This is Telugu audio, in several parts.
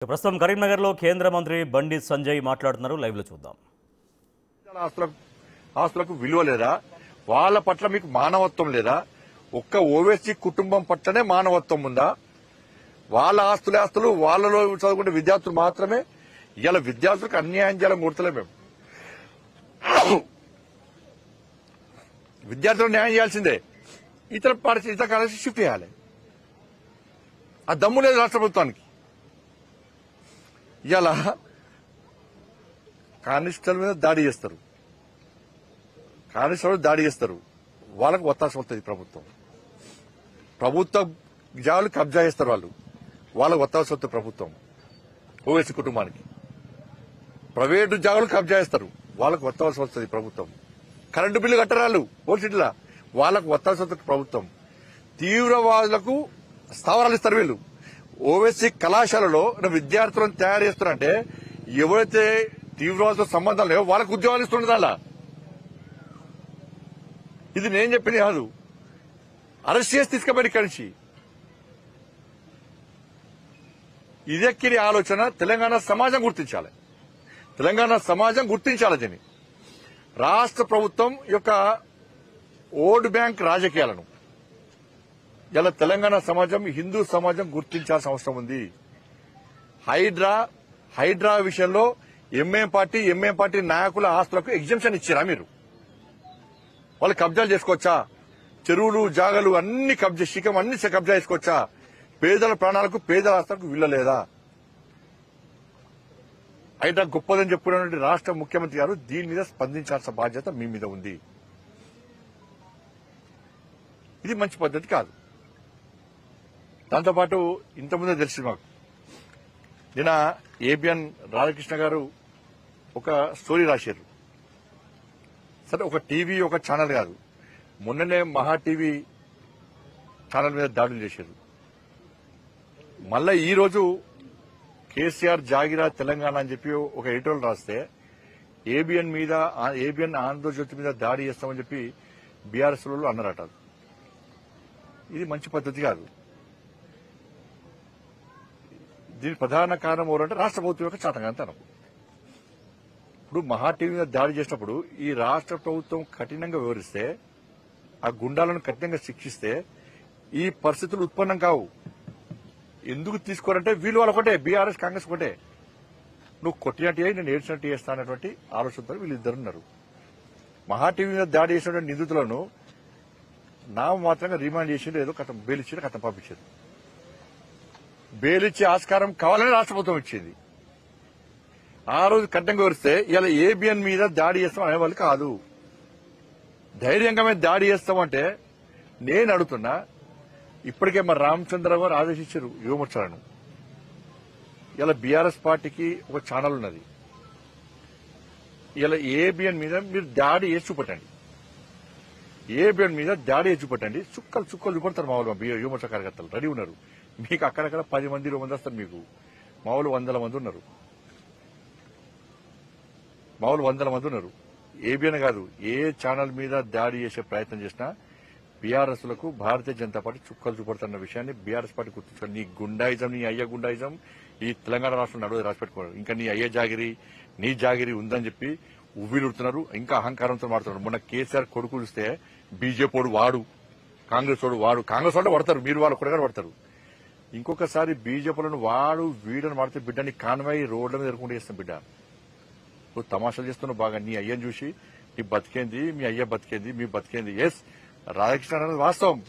ప్రస్తుతం కరీంనగర్ లో కేంద్ర మంత్రి బండి సంజయ్ మాట్లాడుతున్నారు. లైవ్ లో చూద్దాం. ఆస్తులకు విలువ లేదా? వాళ్ళ పట్ల మీకు మానవత్వం లేదా? ఒక్క ఓవైసీ కుటుంబం పట్లనే మానవత్వం ఉందా? వాళ్ళ ఆస్తులు వాళ్ళలో చదువుకునే విద్యార్థులు మాత్రమే. ఇలా విద్యార్థులకు అన్యాయం చేయాలని కోరుతలే మేము. విద్యార్థులకు న్యాయం చేయాల్సిందే. ఇతర కాలేజీ షిఫ్ట్ చేయాలి. ఆ దమ్ము లేదు రాష్ట్ర ప్రభుత్వానికి. ఇలా కానిస్టేబుల్ మీద దాడి చేస్తారు, వాళ్ళకు ఒత్తాస వస్తుంది. ప్రభుత్వ జాగాలు కబ్జా చేస్తారు, వాళ్ళకు ఒత్తాస వస్తుంది ప్రభుత్వం. ఓవైసీ కుటుంబానికి ప్రైవేటు జాగాలు కబ్జా చేస్తారు, వాళ్ళకు ఒత్తాస వస్తుంది ప్రభుత్వం. కరెంటు బిల్లు కట్టరాళ్ళు ఓల్సిటీలా, వాళ్ళకు ఒత్తాస వస్తుంది ప్రభుత్వం. తీవ్రవాదులకు స్థావరాలు ఇస్తారు వీళ్ళు. ఓవైసీ కళాశాలలో విద్యార్థులను తయారు చేస్తున్నారంటే ఎవరైతే తీవ్రవాదులతో సంబంధం లేవో వాళ్ళకు ఉద్యోగాలు ఇస్తుండదు. అలా ఇది నేను చెప్పింది కాదు, అరెస్ట్ చేసి తీసుకుపోయి ఇక్కడి నుంచి. ఇదెక్కిరి ఆలోచన తెలంగాణ సమాజం గుర్తించాలి. దీన్ని రాష్ట్ర ప్రభుత్వం యొక్క ఓటు బ్యాంక్ రాజకీయాలను ఇలా తెలంగాణ సమాజం, హిందూ సమాజం గుర్తించాల్సిన అవసరం ఉంది. హైడ్రా విషయంలో ఎంఐఎం పార్టీ నాయకుల ఆస్తులకు ఎగ్జంప్షన్ ఇచ్చారా మీరు? వాళ్ళు కబ్జాలు చేసుకోవచ్చా? చెరువులు, జాగలు అన్ని కబ్జా చేసుకోవచ్చా? పేదల ప్రాణాలకు, పేదల ఆస్తులకు వీళ్ళలేదా? హైడ్రా గొప్పదని చెప్పుకున్నటువంటి రాష్ట్ర ముఖ్యమంత్రి గారు దీని మీద స్పందించాల్సిన బాధ్యత మీ మీద ఉంది. ఇది మంచి పద్ధతి కాదు. దాంతోపాటు ఇంతకుముందే తెలిసింది మాకు, నిన్న ఏబిఎన్ రాధాకృష్ణ గారు ఒక స్టోరీ రాశారు. సరే, ఒక టీవీ, ఒక ఛానల్ కాదు, మొన్ననే మహా టీవీ ఛానల్ మీద దాడులు చేశారు. మళ్ళా ఈ రోజు కేసీఆర్ జాగిరా తెలంగాణ అని చెప్పి ఒక ఎడిటోరియల్ రాస్తే ఏబిఎన్ ఆంధ్రజ్యోతి మీద దాడి చేస్తామని చెప్పి బీఆర్ఎస్ వాళ్ళు అన్నారట. ఇది మంచి పద్ధతి కాదు. దీని ప్రధాన కారణం ఎవరంటే రాష్ట్ర ప్రభుత్వం యొక్క చాతకాంతనం. ఇప్పుడు మహా టీవీ మీద దాడి చేసినప్పుడు ఈ రాష్ట్ర ప్రభుత్వం కఠినంగా వివరిస్తే, ఆ గుండాలను కఠినంగా శిక్షిస్తే ఈ పరిస్థితులు ఉత్పన్నం కావు. ఎందుకు తీసుకోరంటే వీళ్ళు వాళ్ళు ఒకటే, బీఆర్ఎస్ కాంగ్రెస్ ఒకటే. నువ్వు కొట్టినట్టు నేను ఏడ్చినట్టు చేస్తా అనేటువంటి ఆలోచనతో వీళ్ళిద్దరున్నారు. మహా టీవీ మీద దాడి చేసినటువంటి నిందితులను మాత్రంగా రిమాండ్ చేసిండు, ఏదో కథం బెయిల్ ఇచ్చిండు, కథం పంపించారు. బెయిల్ ఇచ్చే ఆస్కారం కావాలని రాష్ట్ర ప్రభుత్వం ఇచ్చింది. ఆ రోజు కఠినంగా వివరిస్తే ఇలా ఏబిఎన్ మీద దాడి చేస్తాం అనేవాళ్ళు కాదు. ధైర్యంగా మీద దాడి చేస్తామంటే నేను అడుగుతున్నా, ఇప్పటికే మరి రామచంద్రరావు గారు ఆదేశించారు యువమోర్చాలను. ఇలా బీఆర్ఎస్ పార్టీకి ఒక ఛానల్ ఉన్నది. ఇలా ఏబిఎన్ మీద మీరు దాడి చేసి చూపట్టండి. చుక్కలు చూపడతారు. మా వాళ్ళు యువమోర్చా కార్యకర్తలు రెడీ ఉన్నారు. మీకు అక్కడక్కడ 10 మంది 20 మంది వస్తారు. మీకు మా వాళ్ళు 100 మంది ఉన్నారు. ఏబిఎన్ కాదు, ఏ ఛానల్ మీద దాడి చేసే ప్రయత్నం చేసినా బీఆర్ఎస్ లకు భారతీయ జనతా పార్టీ చుక్కలు చూపడుతున్న విషయాన్ని బీఆర్ఎస్ పార్టీ గుర్తించారు. నీ గుండాయిజం, నీ అయ్య గుండాయిజం ఈ తెలంగాణ రాష్ట్రం నడువు రాసిపెట్టుకోవడం, ఇంకా నీ అయ్య జాగిరి, నీ జాగిరి ఉందని చెప్పి ఉవ్విలుడుతున్నారు. ఇంకా అహంకారంతో మాడుతున్నారు. మొన్న కేసీఆర్ కొడుకు చూస్తే బీజేపీ వాడు, కాంగ్రెస్ వాడు పడతారు, మీరు వాళ్ళు కూడా పడతారు. ఇంకొకసారి బీజేపీలను వాడు వీడని వాడితే బిడ్డని కాన్వాయి రోడ్ల మీద ఎదుర్కొంటూ చేస్తాం. బిడ్డ నువ్వు తమాషాలు చేస్తున్నావు బాగా. నీ అయ్యని చూసి నీ బతికేంది, మీ అయ్య బతికేంది, మీ బతికేంది. ఎస్, రాధాకృష్ణ అనేది వాస్తవం.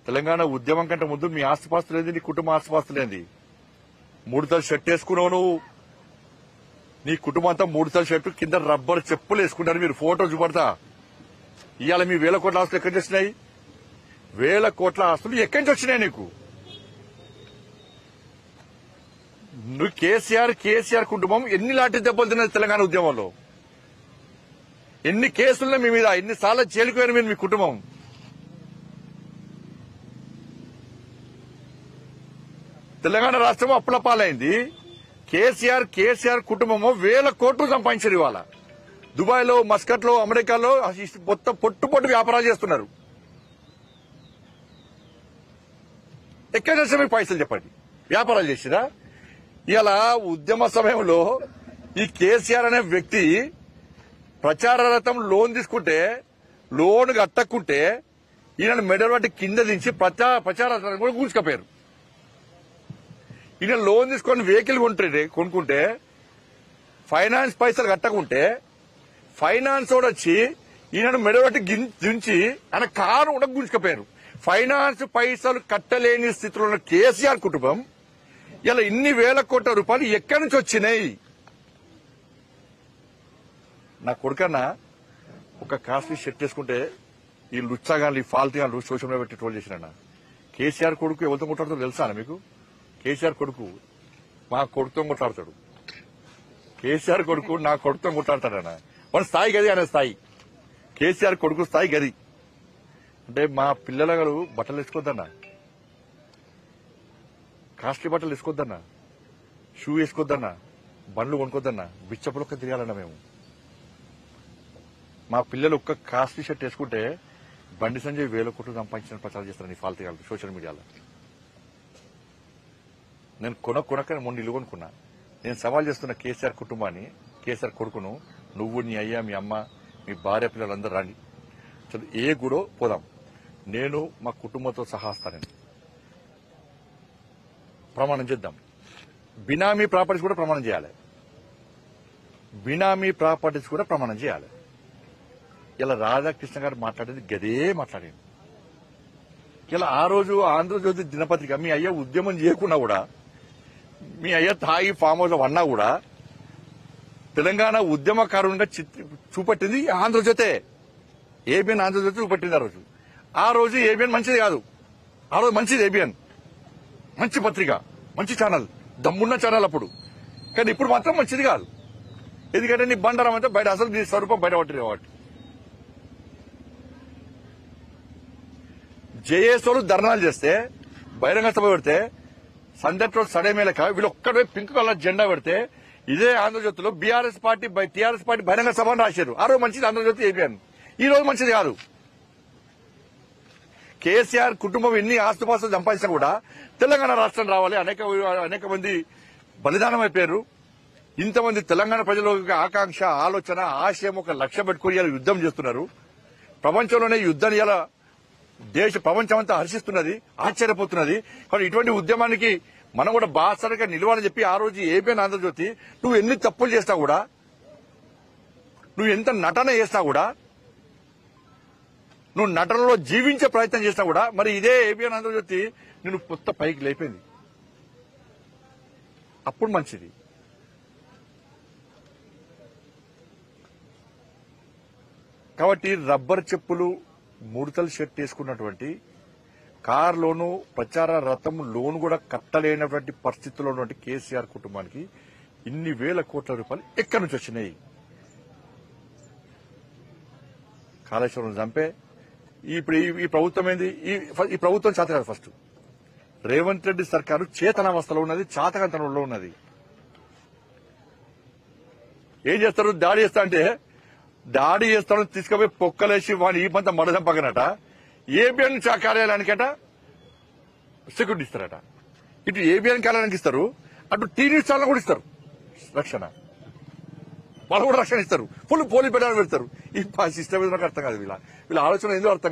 తెలంగాణ ఉద్యమం కంటే ముందు మీ ఆస్తిపాస్తులేంది, నీ కుటుంబ ఆస్తిపాస్తులేంది. 3 తల షర్ట్ వేసుకున్నావు నువ్వు. నీ కుటుంబం అంతా 3 తల షర్టు కింద రబ్బర్ చెప్పులు వేసుకుంటారు. మీరు ఫోటో చూపడతా. ఇవాళ మీ 1000 కోట్ల ఆస్తులు ఎక్కడి నుంచి వచ్చినాయి? 1000 కోట్ల ఆస్తులు ఎక్కడి నుంచి వచ్చినాయి నీకు? నువ్వు కేసీఆర్ కుటుంబం ఎన్ని లాంటి దెబ్బలు తిన్నది తెలంగాణ ఉద్యమంలో? ఎన్ని కేసులున్నాయి మీ మీద? ఎన్నిసార్లు జైలుకు పోయారు మీరు, మీ కుటుంబం? తెలంగాణ రాష్ట్రం అప్పుల పాలైంది. కేసీఆర్ కుటుంబము 1000 కోట్లు సంపాదించారు. ఇవాళ దుబాయ్ లో, మస్కట్ లో, అమెరికాలో మొత్తం పొట్టు వ్యాపారాలు చేస్తున్నారు. ఎక్కడ చేస్తే మీకు పైసలు చెప్పండి. వ్యాపారాలు చేసిరా? ఇలా ఉద్యమ సమయంలో ఈ కేసీఆర్ అనే వ్యక్తి ప్రచార రథం లోన్ తీసుకుంటే లోన్ కట్టకుంటే ఈయన మెడల్ పట్టి కింద దించి ప్రచార రథాన్ని కూడా కూర్చుకపోయారు. ఈయన లోన్ తీసుకొని వెహికల్ కొనుక్కుంటే ఫైనాన్స్ పైసలు కట్టకుంటే ఫైనాన్స్ కూడా వచ్చి ఈయన మెడల్ పట్టి దించి ఆయన కారు కూడా గుంజుకపోయారు. ఫైనాన్స్ పైసలు కట్టలేని స్థితిలో ఉన్న కేసీఆర్ కుటుంబం ఇలా ఇన్ని వేల కోట్ల రూపాయలు ఎక్కడి నుంచి వచ్చినాయి? నా కొడుకన్నా ఒక కాస్ట్లీ షర్ట్ వేసుకుంటే ఈ లుచ్చాగాళ్ళు ఈ ఫాల్తీగాళ్ళు సోషల్ మీడియా పెట్టి ట్రోల్ చేసిన కేసీఆర్ కొడుకు ఎవరితో కొట్లాడుతాడో తెలుసా మీకు? కేసీఆర్ కొడుకు మా కొడుకుతో కొట్లాడతాడు. కేసీఆర్ కొడుకు నా కొడుకుతో కొట్లాడతాడన్న మన స్థాయి గది అనే స్థాయి. కేసీఆర్ కొడుకు స్థాయి గది. అంటే మా పిల్లలు బట్టలు వేసుకోవద్దన్నా, కాస్ట్లీ బట్టలు వేసుకోవద్దన్నా, షూ వేసుకోవద్దన్నా, బండ్లు కొనుక్కోద్దన్నా, బిచ్చపులొక్క తిరగాలన్నా మేము. మా పిల్లలు ఒక్క కాస్ట్లీ షర్ట్ వేసుకుంటే బండి సంజయ్ 1000 కోట్లు సంపాదించిన ప్రచారం చేస్తాను ఈ ఫాల్తీగాళ్ళు సోషల్ మీడియాలో. నేను కొనక్క మొన్న ఇల్లు కొనుక్కున్నా. నేను సవాల్ చేస్తున్న కేసీఆర్ కుటుంబాన్ని, కేసీఆర్ కొడుకును, నువ్వు నీ అయ్యా మీ అమ్మ మీ భార్య పిల్లలందరూ రండి, ఏ గుడో పోదాం, నేను మా కుటుంబంతో సహా వస్తానని ప్రమాణం చేద్దాం. బినామీ ప్రాపర్టీస్ కూడా ప్రమాణం చేయాలి. బినామీ ప్రాపర్టీస్ కూడా ప్రమాణం చేయాలి. ఇలా రాధాకృష్ణ గారు మాట్లాడేది గదే మాట్లాడింది. ఇలా ఆ రోజు ఆంధ్రజ్యోతి దినపత్రిక మీ అయ్య ఉద్యమం చేయకుండా కూడా, మీ అయ్య తాగి ఫామ్ హౌస్ అన్నా కూడా తెలంగాణ ఉద్యమకారునిగా చూపట్టింది ఆంధ్రజ్యోతే. ఏబిఎన్ ఆంధ్రజ్యోతి చూపట్టింది ఆ రోజు ఏబిఎన్ మంచిది కాదు. ఆ రోజు మంచిది ఏబిఎన్, మంచి పత్రిక, మంచి ఛానల్, దమ్మున్న ఛానల్ అప్పుడు. కానీ ఇప్పుడు మాత్రం మంచిది కాదు. ఎందుకంటే నీ బండారం అంటే బయట అసలు నీ స్వరూపం బయట పట్టింది కాబట్టి. జేఏసోలు ధర్నాలు చేస్తే, బహిరంగ సభ పెడితే, సందట్ రోడ్ సడేమేలక వీళ్ళు ఒక్కడే పింక్ కలర్ జెండా పెడితే ఇదే ఆంధ్రజ్యోతిలో టీఆర్ఎస్ పార్టీ బహిరంగ సభ అని రాశారు. ఆ రోజు మంచిది ఆంధ్రజ్యోతి ఏబిఎన్. ఈ రోజు మంచిది కాదు. కేసీఆర్ కుటుంబం ఎన్ని ఆస్తుపాస్తులు సంపాదించినా కూడా తెలంగాణ రాష్ట్రం రావాలి, అనేక మంది బలిదానం అయిపోయారు. ఇంతమంది తెలంగాణ ప్రజల ఆకాంక్ష, ఆలోచన, ఆశయం ఒక లక్ష్యం పెట్టుకుని ఇలా యుద్దం చేస్తున్నారు. ప్రపంచంలోనే యుద్ధాన్ని ఇలా ప్రపంచం అంతా హర్షిస్తున్నది, ఆశ్చర్యపోతున్నది. కానీ ఇటువంటి ఉద్యమానికి మనం కూడా బాసరగా నిలవాలని చెప్పి ఆ రోజు ఏబిఎన్ ఆంధ్రజ్యోతి, నువ్వు ఎన్ని తప్పులు చేసినా కూడా, నువ్వు ఎంత నటన చేసినా కూడా, నువ్వు నటనలో జీవించే ప్రయత్నం చేసినా కూడా, మరి ఇదే ఏబిఎన్ ఆంధ్రజ్యోతి నిన్ను కొత్త పైకి లేపింది. అప్పుడు మంచిది. కాబట్టి రబ్బర్ చెప్పులు, ముడతల షర్ట్ వేసుకున్నటువంటి, కారులోను ప్రచార రథం లోన్ కూడా కట్టలేనటువంటి పరిస్థితుల్లో ఉన్నటువంటి కేసీఆర్ కుటుంబానికి ఇన్ని వేల కోట్ల రూపాయలు ఎక్కడి నుంచి వచ్చినాయి? కాళేశ్వరం చంపే ఇప్పుడు ఈ ప్రభుత్వం ఏంది? ఈ ప్రభుత్వం చేత కాదు. ఫస్ట్ రేవంత్ రెడ్డి సర్కారు చేతనావస్థలో ఉన్నది, చాతకంతనంలో ఉన్నది. ఏం చేస్తారు? దాడి చేస్తా అంటే దాడి చేస్తాడని తీసుకుపోయి పొక్కలేసి వాడిని ఈ పంత మడదంపగనట, ఏబిఎన్ కార్యాలయానికట సెక్యూరిటీ ఇస్తారట. ఇటు ఏబిఎన్ కార్యాలయానికి ఇస్తారు, అటు టీ న్యూస్ ఛానల్ కూడా ఇస్తారు రక్షణ. వాళ్ళు కూడా రక్షణ ఇస్తారు, ఫుల్ పోలీస్ పెట్టాలని పెడతారు. ఈ సిస్టమ్ ఏదో నాకు అర్థం కాదు. వీళ్ళ ఆలోచన ఏందో అర్థం